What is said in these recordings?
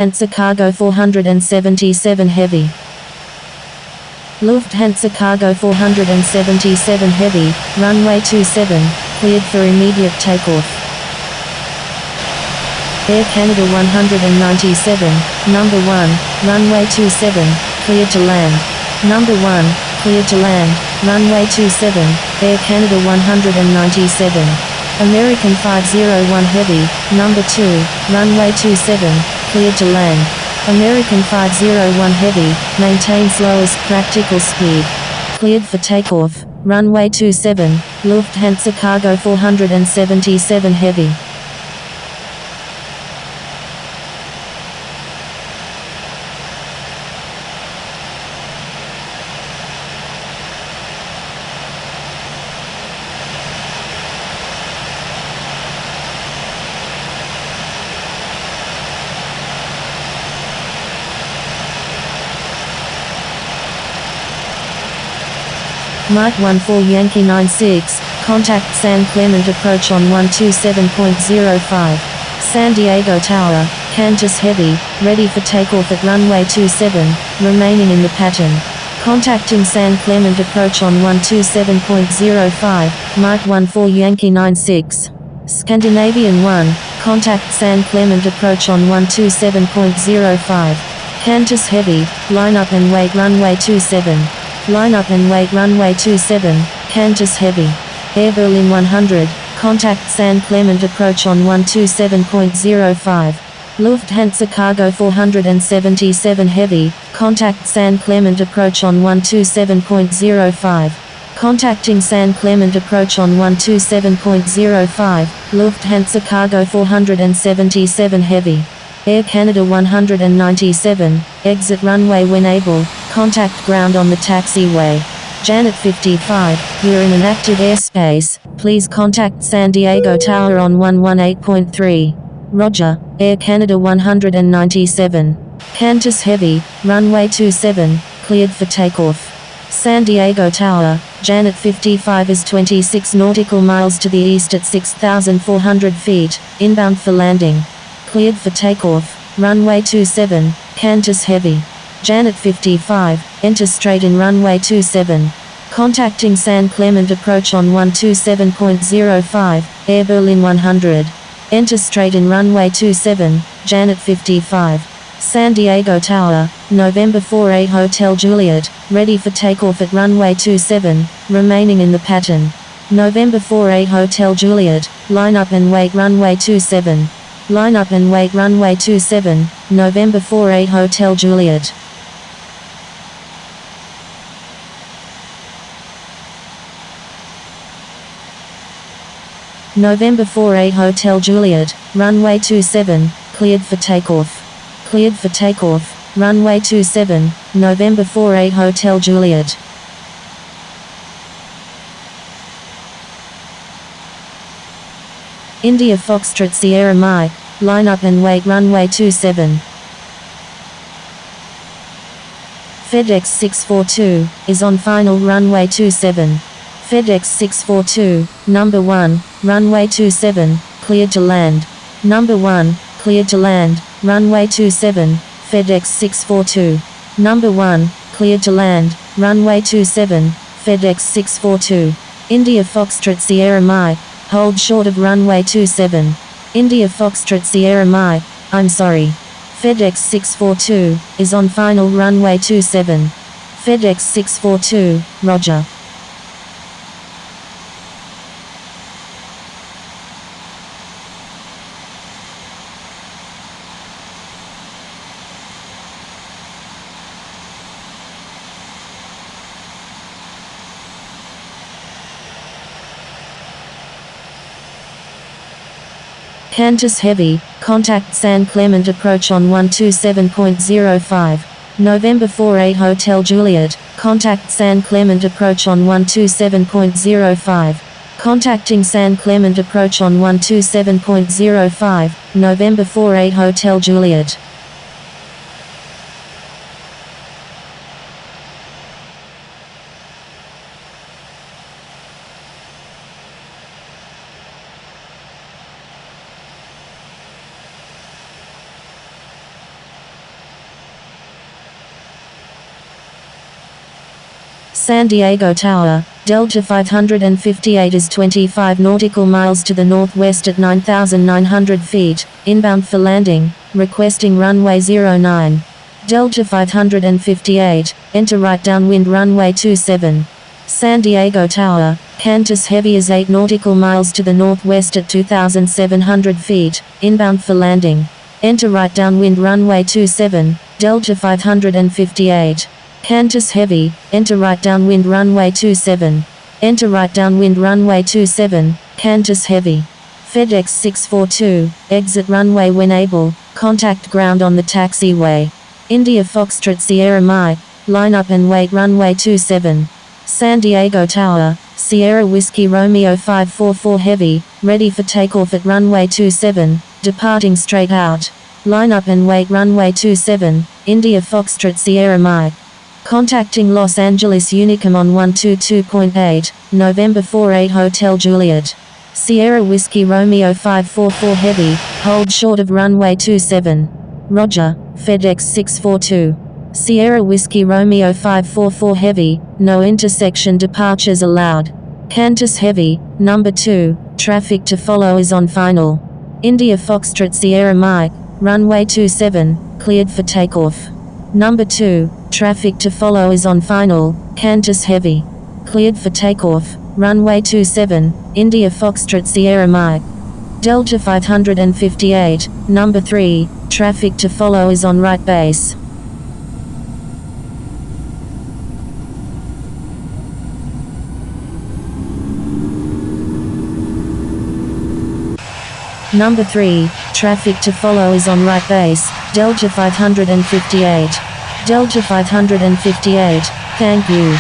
Lufthansa Cargo 477 Heavy. Lufthansa Cargo 477 Heavy, runway 27, cleared for immediate takeoff. Air Canada 197, number 1, runway 27, cleared to land. Number 1, cleared to land, runway 27, Air Canada 197. American 501 Heavy, number 2, runway 27, cleared to land. American 501 Heavy, maintain slowest practical speed. Cleared for takeoff, runway 27, Lufthansa Cargo 477 Heavy. Mike 14 Yankee 96, contact San Clemente approach on 127.05. San Diego Tower, Qantas Heavy, ready for takeoff at runway 27, remaining in the pattern. Contacting San Clemente approach on 127.05, Mike 14 Yankee 96. Scandinavian 1, contact San Clemente approach on 127.05. Qantas Heavy, line up and wait runway 27. Line up and wait runway 27, Qantas Heavy. Air Berlin 100, contact San Clemente approach on 127.05. Lufthansa Cargo 477 Heavy, contact San Clemente approach on 127.05. Contacting San Clemente approach on 127.05, Lufthansa Cargo 477 Heavy. Air Canada 197, exit runway when able, contact ground on the taxiway. Janet 55, you're in an active airspace, please contact San Diego Tower on 118.3. Roger, Air Canada 197. Qantas Heavy, runway 27, cleared for takeoff. San Diego Tower, Janet 55 is 26 nautical miles to the east at 6,400 feet, inbound for landing. Cleared for takeoff, runway 27, Qantas Heavy. Janet 55, enter straight in runway 27. Contacting San Clemente approach on 127.05, Air Berlin 100. Enter straight in runway 27, Janet 55. San Diego Tower, November 48 Hotel Juliet, ready for takeoff at runway 27, remaining in the pattern. November 48 Hotel Juliet, line up and wait runway 27. Line up and wait runway 27, November 48 Hotel Juliet. November 48 Hotel Juliet, runway 27, cleared for takeoff. Cleared for takeoff, runway 27, November 48 Hotel Juliet. India Foxtrot Sierra Mike, line up and wait runway 27. FedEx 642, is on final runway 27. FedEx 642, number 1, runway 27, cleared to land. Number 1, cleared to land, runway 27, FedEx 642. Number 1, cleared to land, runway 27, FedEx 642. India Foxtrot Sierra Mike, hold short of runway 27. India Foxtrot Sierra Mike, I'm sorry. FedEx 642, is on final runway 27. FedEx 642, roger. Qantas Heavy, contact San Clemente approach on 127.05. November 48 Hotel Juliet, contact San Clemente approach on 127.05. Contacting San Clemente approach on 127.05, November 48 Hotel Juliet. San Diego Tower, Delta 558 is 25 nautical miles to the northwest at 9,900 feet, inbound for landing, requesting runway 09. Delta 558, enter right downwind runway 27. San Diego Tower, Qantas Heavy is 8 nautical miles to the northwest at 2,700 feet, inbound for landing. Enter right downwind runway 27, Delta 558. Qantas Heavy, enter right downwind runway 27. Enter right downwind runway 27, Qantas Heavy. FedEx 642, exit runway when able, contact ground on the taxiway. India Foxtrot Sierra Mike, line up and wait runway 27. San Diego Tower, Sierra Whiskey Romeo 544 Heavy, ready for takeoff at runway 27, departing straight out. Line up and wait runway 27, India Foxtrot Sierra Mike. Contacting Los Angeles Unicom on 122.8, November 48 Hotel Juliet. Sierra Whiskey Romeo 544 Heavy, hold short of runway 27. Roger, FedEx 642. Sierra Whiskey Romeo 544 Heavy, no intersection departures allowed. Qantas Heavy, number 2, traffic to follow is on final. India Foxtrot Sierra Mike, runway 27, cleared for takeoff. Number 2, traffic to follow is on final, Qantas Heavy. Cleared for takeoff, runway 27, India Foxtrot Sierra Mike. Delta 558, number 3, traffic to follow is on right base. Number 3, traffic to follow is on right base, Delta 558. Delta 558, thank you.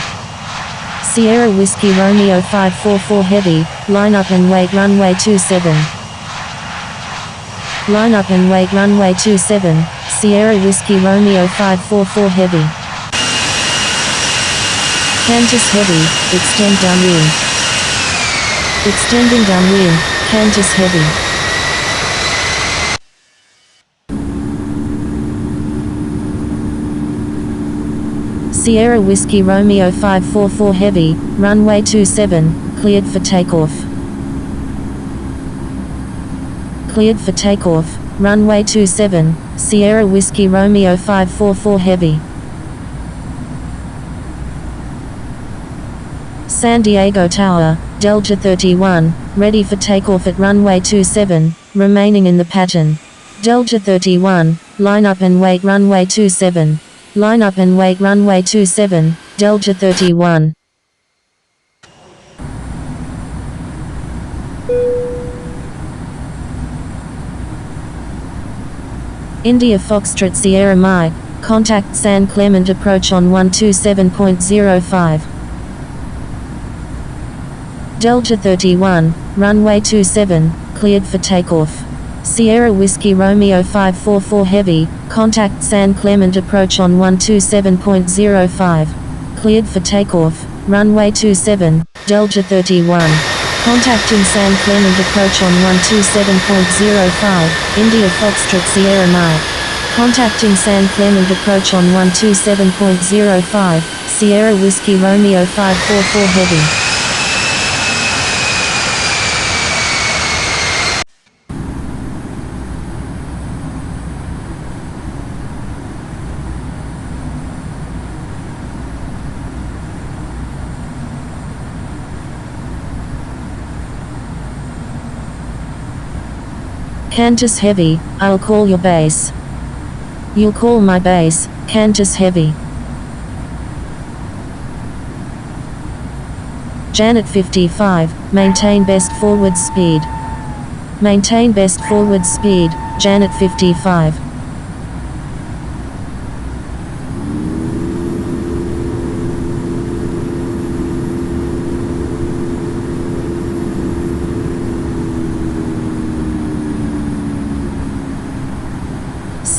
Sierra Whiskey Romeo 544 Heavy, line up and wait runway 27. Line up and wait runway 27, Sierra Whiskey Romeo 544 Heavy. Qantas Heavy, extend downwind. Extending downwind, Qantas Heavy. Sierra Whiskey Romeo 544 Heavy, runway 27, cleared for takeoff. Cleared for takeoff, runway 27, Sierra Whiskey Romeo 544 Heavy. San Diego Tower, Delta 31, ready for takeoff at runway 27, remaining in the pattern. Delta 31, line up and wait runway 27. Line up and wait runway 27, Delta 31. India Foxtrot Sierra Mike, contact San Clemente approach on 127.05. Delta 31, runway 27, cleared for takeoff. Sierra Whiskey Romeo 544 Heavy, contact San Clemente approach on 127.05. Cleared for takeoff, runway 27, Delta 31. Contacting San Clemente approach on 127.05, India Foxtrot Sierra Mike. Contacting San Clemente approach on 127.05, Sierra Whiskey Romeo 544 Heavy. Qantas Heavy, I'll call your base. You'll call my base, Qantas Heavy. Janet 55, maintain best forward speed. Maintain best forward speed, Janet 55.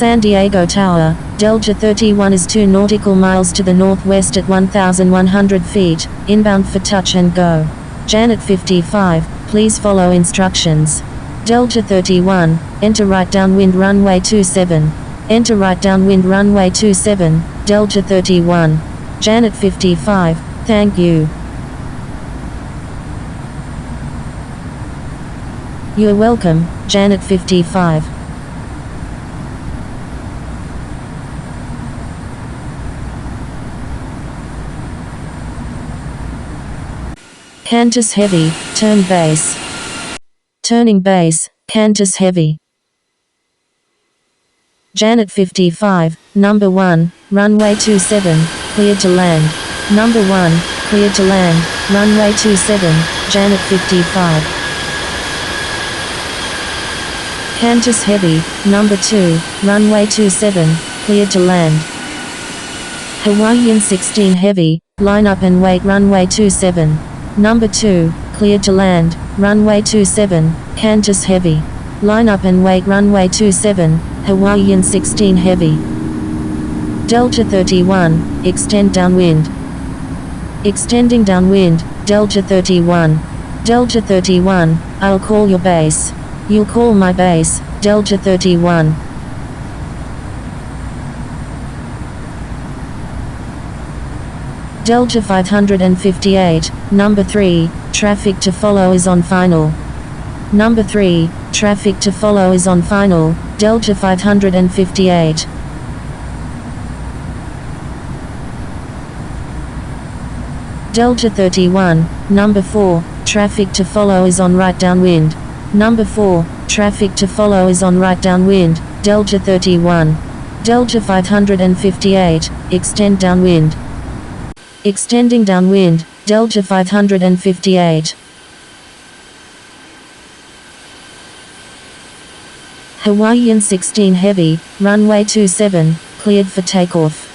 San Diego Tower, Delta 31 is 2 nautical miles to the northwest at 1,100 feet, inbound for touch and go. Janet 55, please follow instructions. Delta 31, enter right downwind runway 27. Enter right downwind runway 27, Delta 31. Janet 55, Thank you. You're welcome, Janet 55. Qantas heavy, turn base. Turning base, Qantas heavy. Janet 55, number 1, runway 27, cleared to land. Number 1, cleared to land, runway 27, Janet 55. Qantas heavy, number 2, runway 27, cleared to land. Hawaiian 16 heavy, line up and wait runway 27. Number 2, cleared to land, runway 27, Qantas heavy. Line up and wait runway 27, Hawaiian 16 heavy. Delta 31, extend downwind. Extending downwind, Delta 31. Delta 31, I'll call your base. You'll call my base, Delta 31. Delta 558, number 3, traffic to follow is on final. Number 3, traffic to follow is on final, Delta 558. Delta 31, number 4, traffic to follow is on right downwind. Number 4, traffic to follow is on right downwind, Delta 31. Delta 558, extend downwind. Extending downwind, Delta 558. Hawaiian 16 heavy, runway 27, cleared for takeoff.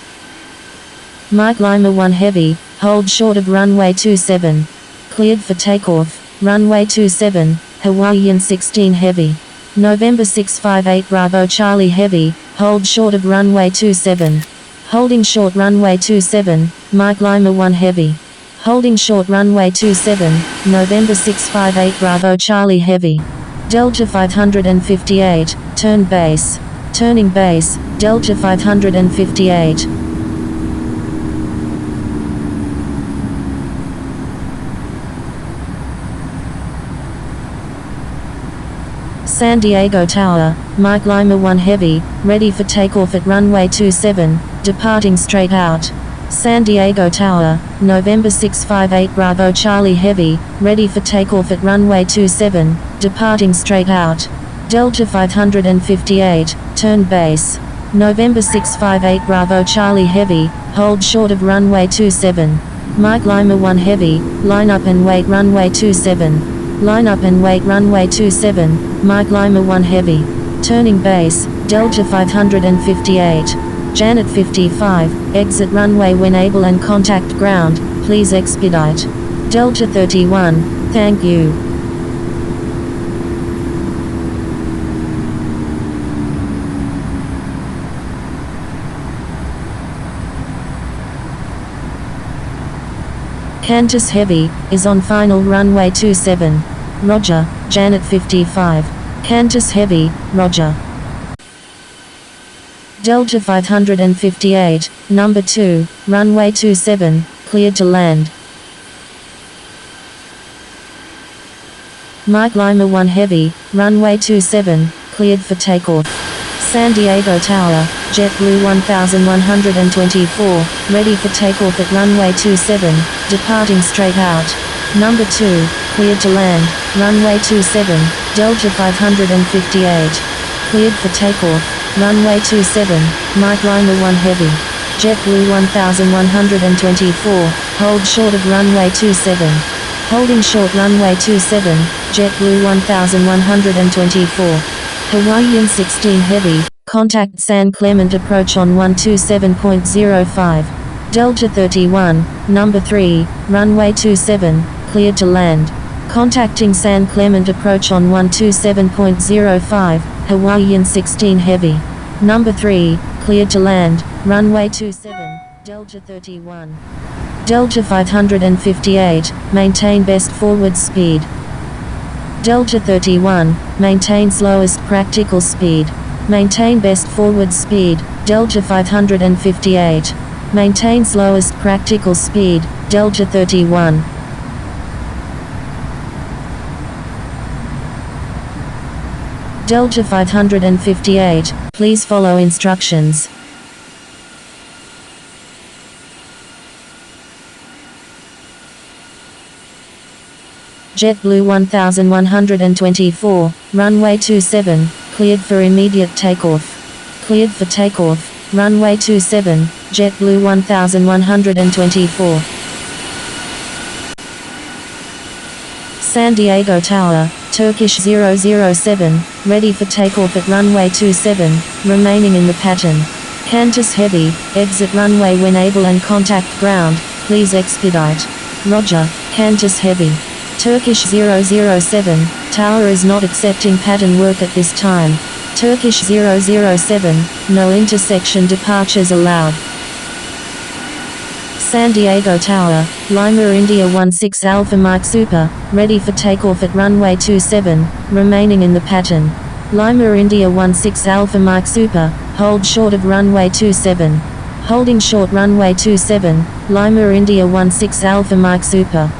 Mike Lima 1 heavy, hold short of runway 27. Cleared for takeoff, runway 27, Hawaiian 16 heavy. November 658 Bravo Charlie heavy, hold short of runway 27. Holding short runway 27, Mike Lima 1 heavy. Holding short runway 27, November 658 Bravo Charlie heavy. Delta 558, turn base. Turning base, Delta 558. San Diego Tower, Mike Lima 1 heavy, ready for takeoff at runway 27, departing straight out. San Diego Tower, November 658 Bravo Charlie heavy, ready for takeoff at runway 27, departing straight out. Delta 558, turn base. November 658 Bravo Charlie heavy, hold short of runway 27. Mike Lima 1 heavy, line up and wait runway 27. Line up and wait runway 27, Mike Lima 1 heavy. Turning base, Delta 558. Janet 55, exit runway when able and contact ground, please expedite. Delta 31, thank you. Qantas heavy, is on final runway 27. Roger, Janet 55. Qantas heavy, roger. Delta 558, number 2, runway 27, cleared to land. Mike Lima 1 heavy, runway 27, cleared for takeoff. San Diego Tower, JetBlue 1124, ready for takeoff at runway 27, departing straight out. Number 2, cleared to land, runway 27, Delta 558. Cleared for takeoff, runway 27, Mike Lima 1 heavy. JetBlue 1124, hold short of runway 27. Holding short runway 27, JetBlue 1124. Hawaiian 16 heavy, contact San Clemente approach on 127.05. Delta 31, number 3, runway 27, cleared to land. Contacting San Clemente approach on 127.05, Hawaiian 16 heavy. Number 3, cleared to land, runway 27, Delta 31. Delta 558, maintain best forward speed. Delta 31, maintain slowest practical speed. Maintain best forward speed, Delta 558. Maintain slowest practical speed, Delta 31. Delta 558, please follow instructions. JetBlue 1124, runway 27, cleared for immediate takeoff. Cleared for takeoff, runway 27, JetBlue 1124. San Diego Tower, Turkish 007, ready for takeoff at runway 27, remaining in the pattern. Qantas Heavy, exit runway when able and contact ground, please expedite. Roger, Qantas Heavy. Turkish 007, tower is not accepting pattern work at this time. Turkish 007, no intersection departures allowed. San Diego Tower, Lima India 16 Alpha Mike Super, ready for takeoff at runway 27, remaining in the pattern. Lima India 16 Alpha Mike Super, hold short of runway 27. Holding short runway 27, Lima India 16 Alpha Mike Super.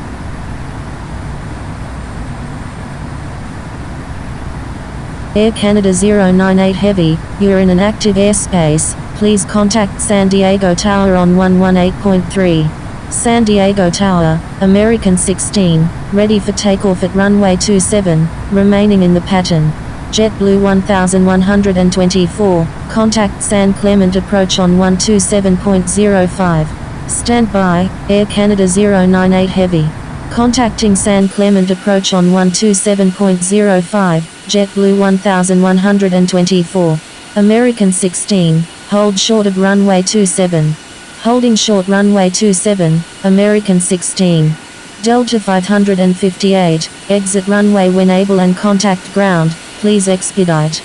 Air Canada 098 Heavy, you're in an active airspace, please contact San Diego Tower on 118.3. San Diego Tower, American 16, ready for takeoff at runway 27, remaining in the pattern. JetBlue 1124, contact San Clemente approach on 127.05. Stand by, Air Canada 098 Heavy. Contacting San Clemente approach on 127.05, JetBlue 1124. American 16, hold short of runway 27. Holding short runway 27, American 16. Delta 558, exit runway when able and contact ground, please expedite.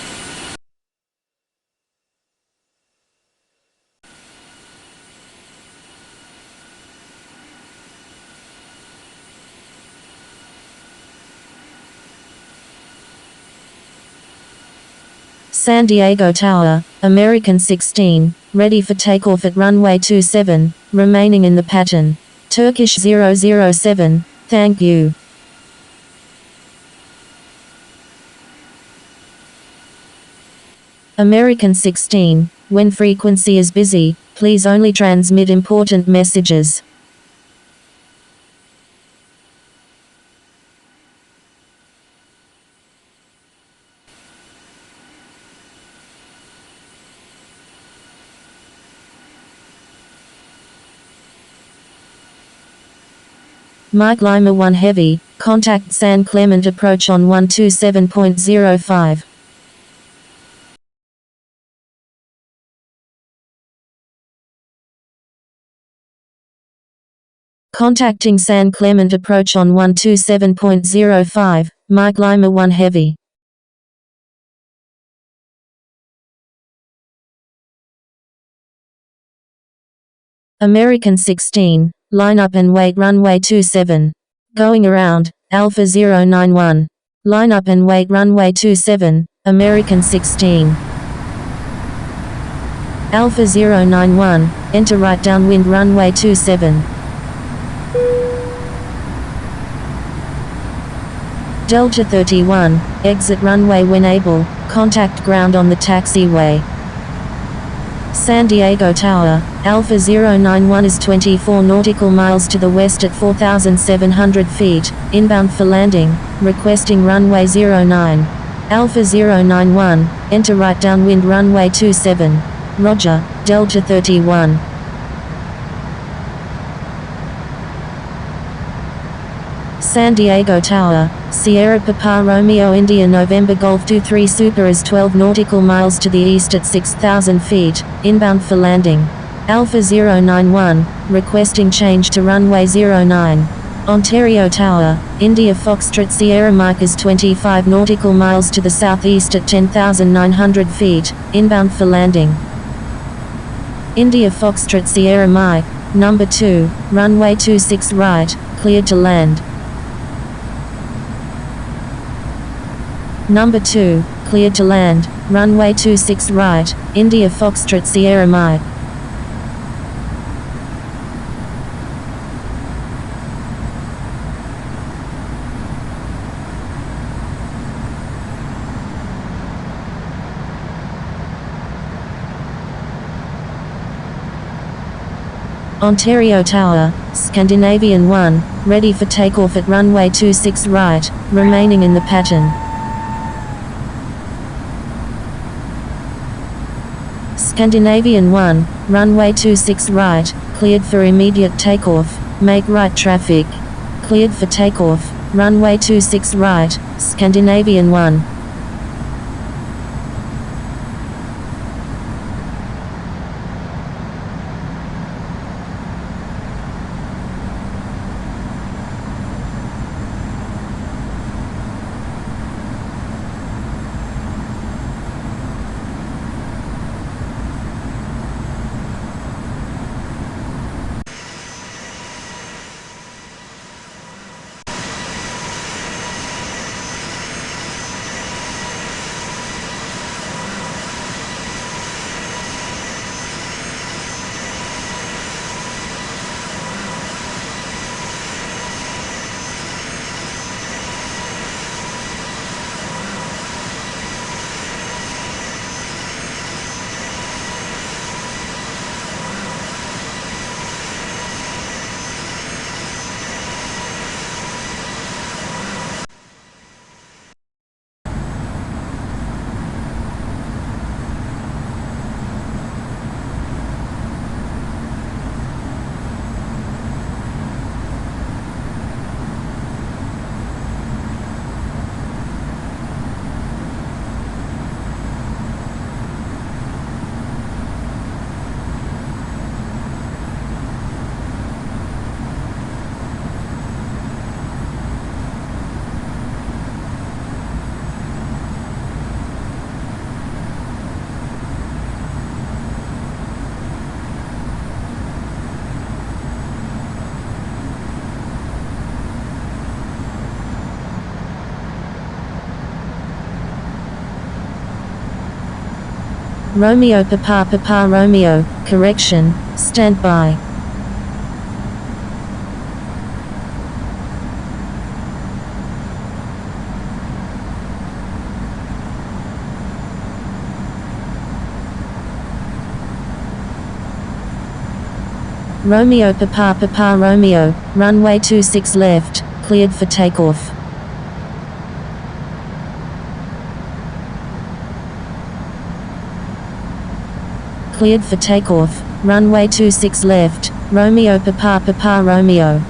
San Diego Tower, American 16, ready for takeoff at runway 27, remaining in the pattern. Turkish 007, thank you. American 16, when frequency is busy, please only transmit important messages. Mike Lima 1 Heavy, contact San Clemente approach on 127.05. Contacting San Clemente approach on 127.05, Mike Lima 1 Heavy. American 16, line up and wait runway 27. Going around, Alpha 091. Line up and wait runway 27, American 16. Alpha 091, enter right downwind runway 27. Delta 31, exit runway when able, contact ground on the taxiway. San Diego Tower, Alpha 091 is 24 nautical miles to the west at 4,700 feet, inbound for landing, requesting runway 09. Alpha 091, enter right downwind runway 27. Roger, Delta 31. San Diego Tower, Sierra Papa Romeo India November Golf 23 Super is 12 nautical miles to the east at 6,000 feet, inbound for landing. Alpha 091, requesting change to runway 09. Ontario Tower, India Foxtrot Sierra Mike is 25 nautical miles to the southeast at 10,900 feet, inbound for landing. India Foxtrot Sierra Mike, number 2, runway 26 right, cleared to land. Number 2, cleared to land, runway 26 right, India Foxtrot Sierra Mike. Ontario Tower, Scandinavian 1, ready for takeoff at runway 26 right, remaining in the pattern. Scandinavian 1, runway 26 right, cleared for immediate takeoff, make right traffic. Cleared for takeoff, runway 26 right, Scandinavian 1. Romeo Papa Romeo, correction, stand by. Romeo Papa Romeo, runway 26 left, cleared for takeoff. Cleared for takeoff, runway 26 left, Romeo Papa Romeo.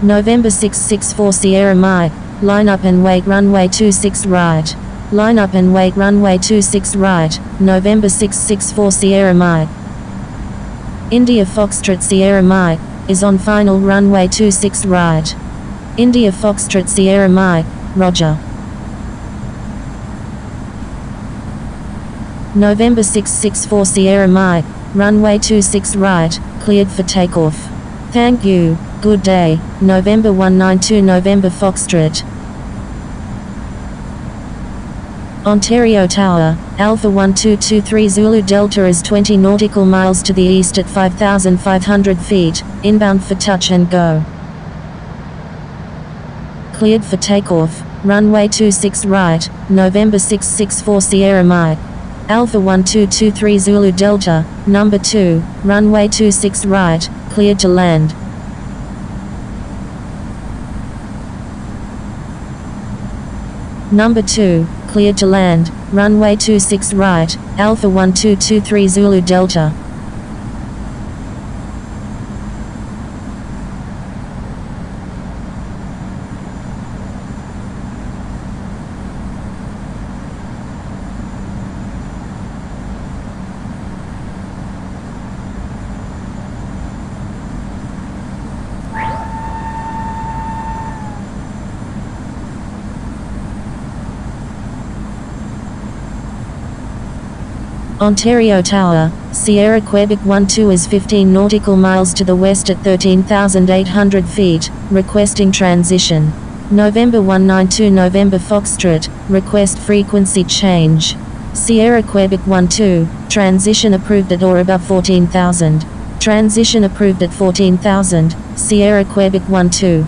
November 664 Sierra Mike, line up and wait runway 26 right. Line up and wait runway 26 right, November 664 Sierra Mike. India Foxtrot Sierra Mike, is on final runway 26 right. India Foxtrot Sierra Mike, roger. November 664 Sierra Mike, runway 26 right, cleared for takeoff. Thank you, good day, November 192 November Foxtrot. Ontario Tower, Alpha 1223 Zulu Delta is 20 nautical miles to the east at 5,500 feet, inbound for touch and go. Cleared for takeoff, runway 26 right, November 664 Sierra Mike. Alpha 1223 Zulu Delta, number 2, runway 26 right, cleared to land. Number 2, cleared to land, runway 26 right, Alpha 1223 Zulu Delta. Ontario Tower, Sierra Quebec 12 is 15 nautical miles to the west at 13,800 feet, requesting transition. November 192 November Foxtrot, request frequency change. Sierra Quebec 12, transition approved at or above 14,000. Transition approved at 14,000, Sierra Quebec 12.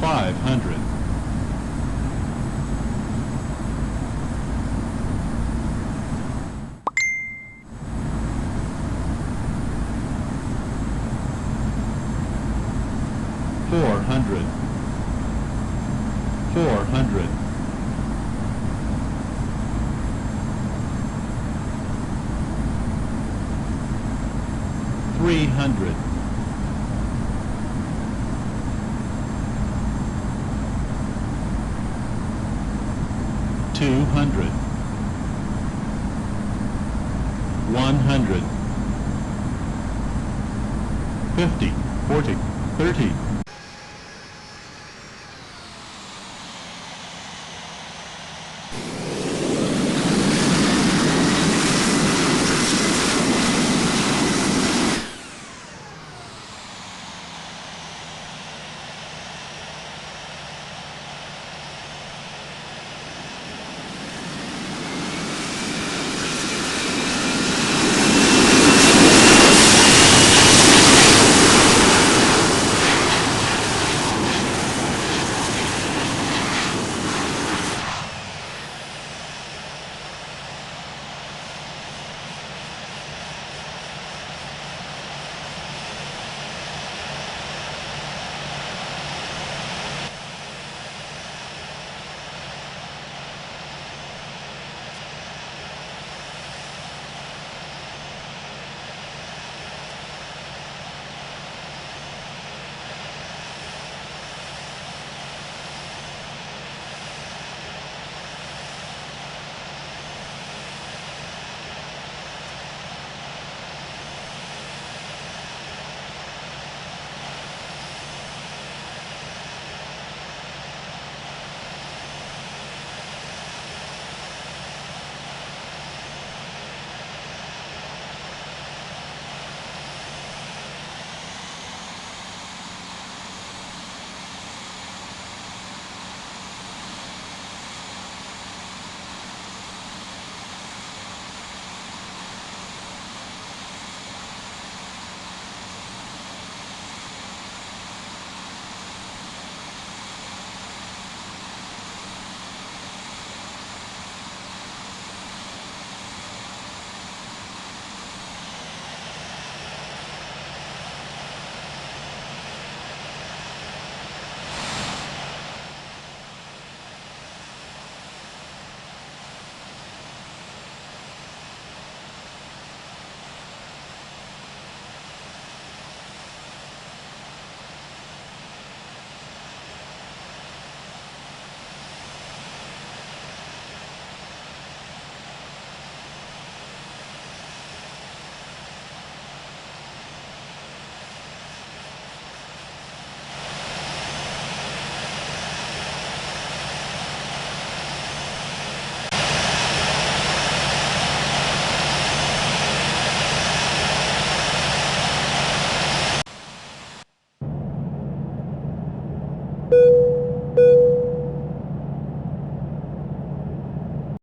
$500. $400. $400. $300. $200. $100. $50, $40, $30.